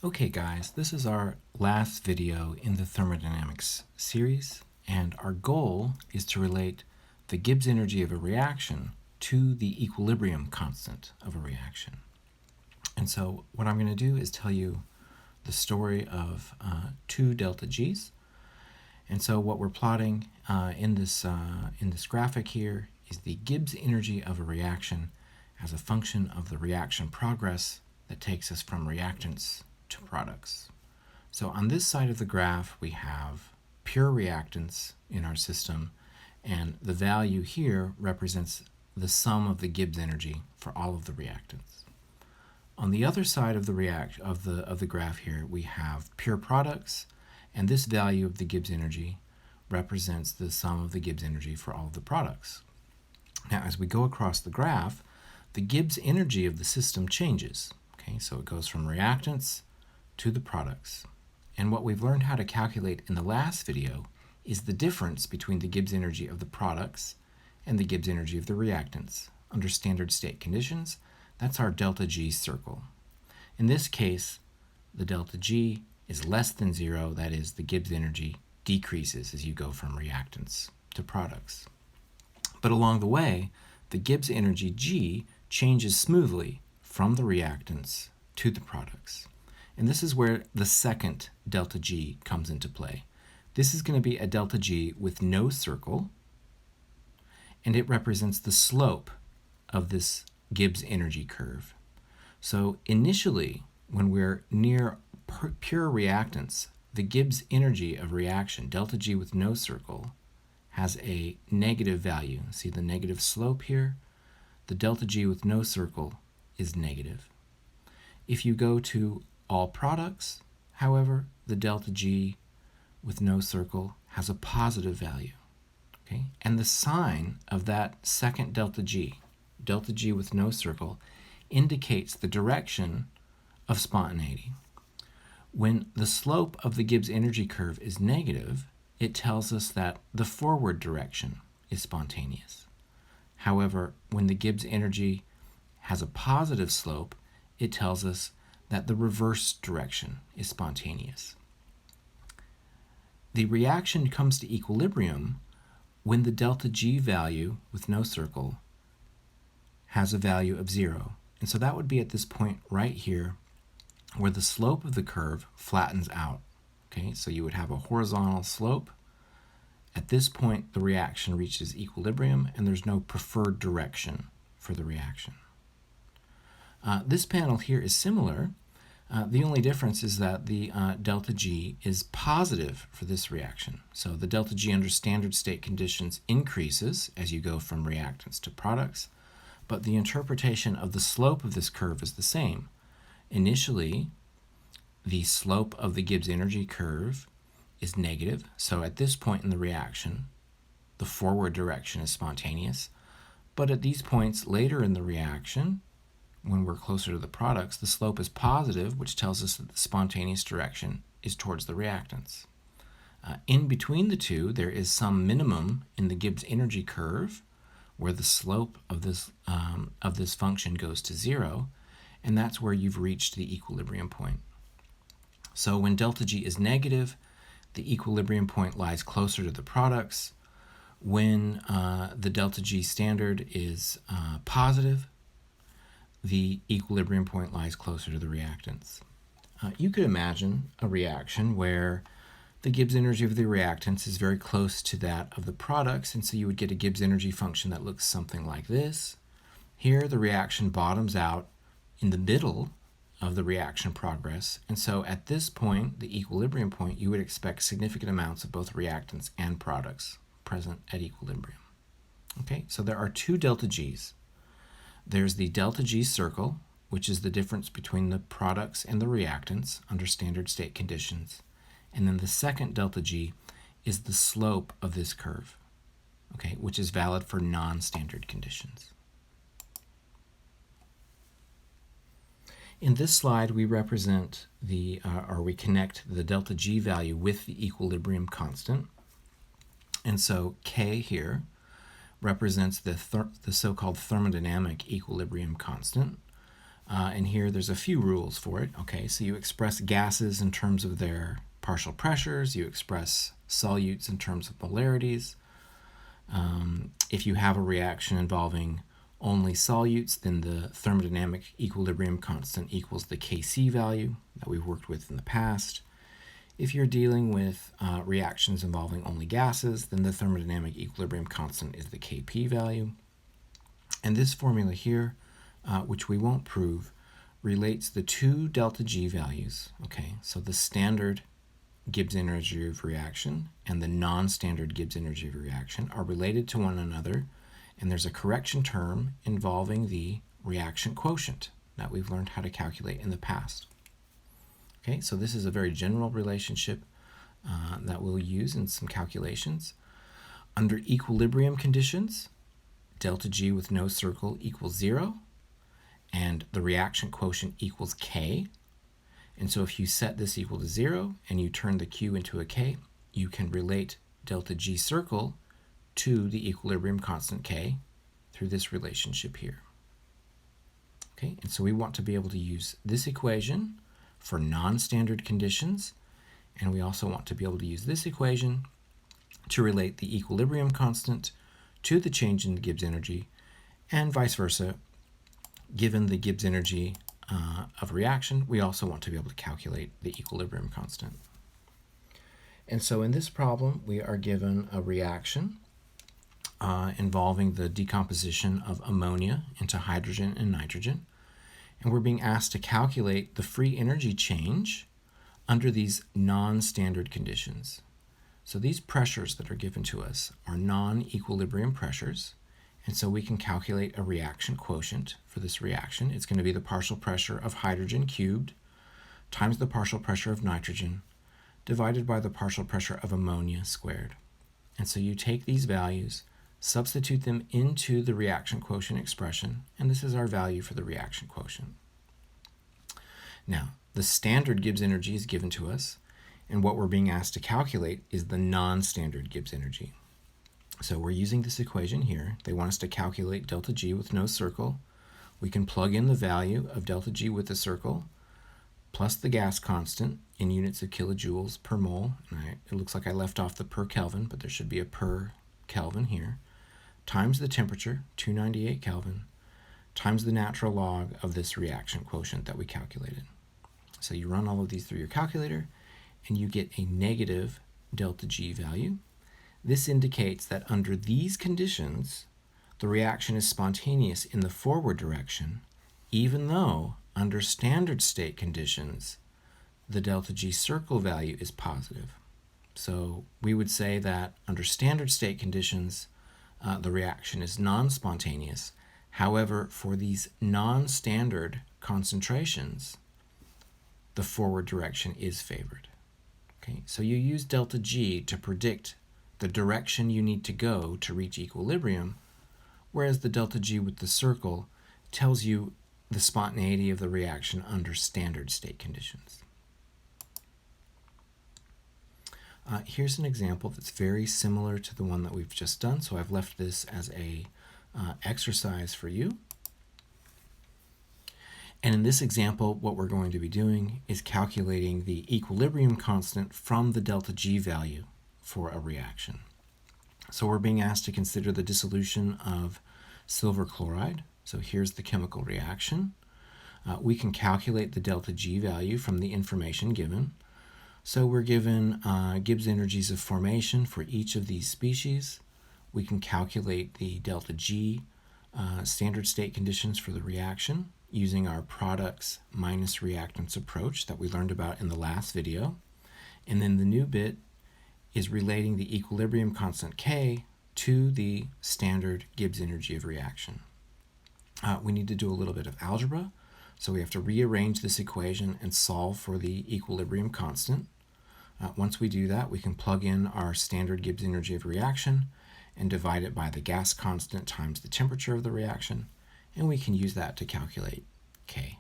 Okay guys, this is our last video in the thermodynamics series, and our goal is to relate the Gibbs energy of a reaction to the equilibrium constant of a reaction. And so what I'm going to do is tell you the story of two delta G's. And so what we're plotting in this graphic here is the Gibbs energy of a reaction as a function of the reaction progress that takes us from reactants to products. So on this side of the graph, we have pure reactants in our system, and the value here represents the sum of the Gibbs energy for all of the reactants. On the other side of the graph here, we have pure products, and this value of the Gibbs energy represents the sum of the Gibbs energy for all of the products. Now, as we go across the graph, the Gibbs energy of the system changes. Okay, so it goes from reactants to the products. And what we've learned how to calculate in the last video is the difference between the Gibbs energy of the products and the Gibbs energy of the reactants. Under standard state conditions, that's our delta G circle. In this case, the delta G is less than 0, that is, the Gibbs energy decreases as you go from reactants to products. But along the way, the Gibbs energy G changes smoothly from the reactants to the products. And this is where the second delta G comes into play. This is going to be a delta G with no circle, and it represents the slope of this Gibbs energy curve. So initially, when we're near pure reactants, the Gibbs energy of reaction, delta G with no circle, has a negative value. See the negative slope here? The delta G with no circle is negative. If you go to all products, however, the delta G with no circle has a positive value. Okay? And the sign of that second delta G with no circle, indicates the direction of spontaneity. When the slope of the Gibbs energy curve is negative, it tells us that the forward direction is spontaneous. However, when the Gibbs energy has a positive slope, it tells us that the reverse direction is spontaneous. The reaction comes to equilibrium when the delta G value with no circle has a value of 0. And so that would be at this point right here where the slope of the curve flattens out. Okay, so you would have a horizontal slope. At this point, the reaction reaches equilibrium, and there's no preferred direction for the reaction. This panel here is similar. The only difference is that the delta G is positive for this reaction. So the delta G under standard state conditions increases as you go from reactants to products, but the interpretation of the slope of this curve is the same. Initially, the slope of the Gibbs energy curve is negative, so at this point in the reaction, the forward direction is spontaneous. But at these points later in the reaction, when we're closer to the products, the slope is positive, which tells us that the spontaneous direction is towards the reactants. In between the two, there is some minimum in the Gibbs energy curve where the slope of this function goes to 0, and that's where you've reached the equilibrium point. So when delta G is negative, the equilibrium point lies closer to the products. When the delta G standard is positive, the equilibrium point lies closer to the reactants. You could imagine a reaction where the Gibbs energy of the reactants is very close to that of the products, and so you would get a Gibbs energy function that looks something like this. Here, the reaction bottoms out in the middle of the reaction progress, and so at this point, the equilibrium point, you would expect significant amounts of both reactants and products present at equilibrium. Okay, so there are two delta G's. There's the delta G circle, which is the difference between the products and the reactants under standard state conditions. And then the second delta G is the slope of this curve, okay, which is valid for non-standard conditions. In this slide, we represent we connect the delta G value with the equilibrium constant. And so K here represents the so-called thermodynamic equilibrium constant. And here there's a few rules for it. Okay, so you express gases in terms of their partial pressures. You express solutes in terms of polarities. If you have a reaction involving only solutes, then the thermodynamic equilibrium constant equals the Kc value that we've worked with in the past. If you're dealing with reactions involving only gases, then the thermodynamic equilibrium constant is the Kp value. And this formula here, which we won't prove, relates the two delta G values. Okay, so the standard Gibbs energy of reaction and the non-standard Gibbs energy of reaction are related to one another, and there's a correction term involving the reaction quotient that we've learned how to calculate in the past. Okay, so this is a very general relationship that we'll use in some calculations. Under equilibrium conditions, delta G with no circle equals 0, and the reaction quotient equals K. And so if you set this equal to 0 and you turn the Q into a K, you can relate delta G circle to the equilibrium constant K through this relationship here. Okay, and so we want to be able to use this equation for non-standard conditions, and we also want to be able to use this equation to relate the equilibrium constant to the change in the Gibbs energy, and vice versa. Given the Gibbs energy of a reaction, we also want to be able to calculate the equilibrium constant. And so in this problem, we are given a reaction involving the decomposition of ammonia into hydrogen and nitrogen. And we're being asked to calculate the free energy change under these non-standard conditions. So these pressures that are given to us are non-equilibrium pressures. And so we can calculate a reaction quotient for this reaction. It's going to be the partial pressure of hydrogen cubed times the partial pressure of nitrogen divided by the partial pressure of ammonia squared. And so you take these values, substitute them into the reaction quotient expression, and this is our value for the reaction quotient. Now, the standard Gibbs energy is given to us, and what we're being asked to calculate is the non-standard Gibbs energy. So we're using this equation here. They want us to calculate delta G with no circle. We can plug in the value of delta G with the circle plus the gas constant in units of kilojoules per mole. And it looks like I left off the per Kelvin, but there should be a per Kelvin here, times the temperature, 298 Kelvin, times the natural log of this reaction quotient that we calculated. So you run all of these through your calculator, and you get a negative delta G value. This indicates that under these conditions, the reaction is spontaneous in the forward direction, even though under standard state conditions, the delta G circle value is positive. So we would say that under standard state conditions, the reaction is non-spontaneous. However, for these non-standard concentrations, the forward direction is favored. Okay, so you use delta G to predict the direction you need to go to reach equilibrium, whereas the delta G with the circle tells you the spontaneity of the reaction under standard state conditions. Here's an example that's very similar to the one that we've just done, so I've left this as a exercise for you. And in this example, what we're going to be doing is calculating the equilibrium constant from the delta G value for a reaction. So we're being asked to consider the dissolution of silver chloride. So here's the chemical reaction. We can calculate the delta G value from the information given. So we're given Gibbs energies of formation for each of these species. We can calculate the delta G standard state conditions for the reaction using our products minus reactants approach that we learned about in the last video. And then the new bit is relating the equilibrium constant K to the standard Gibbs energy of reaction. We need to do a little bit of algebra, so we have to rearrange this equation and solve for the equilibrium constant. Once we do that, we can plug in our standard Gibbs energy of reaction and divide it by the gas constant times the temperature of the reaction, and we can use that to calculate K.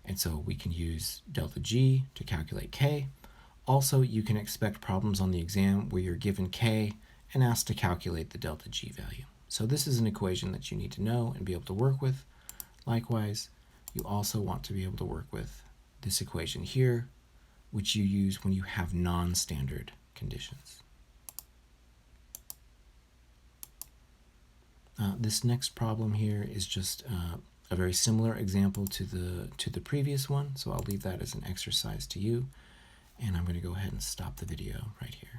And so we can use delta G to calculate K. Also, you can expect problems on the exam where you're given K and asked to calculate the delta G value. So this is an equation that you need to know and be able to work with. Likewise, You also want to be able to work with this equation here, which you use when you have non-standard conditions. This next problem here is just a very similar example to the previous one, so I'll leave that as an exercise to you, and I'm going to go ahead and stop the video right here.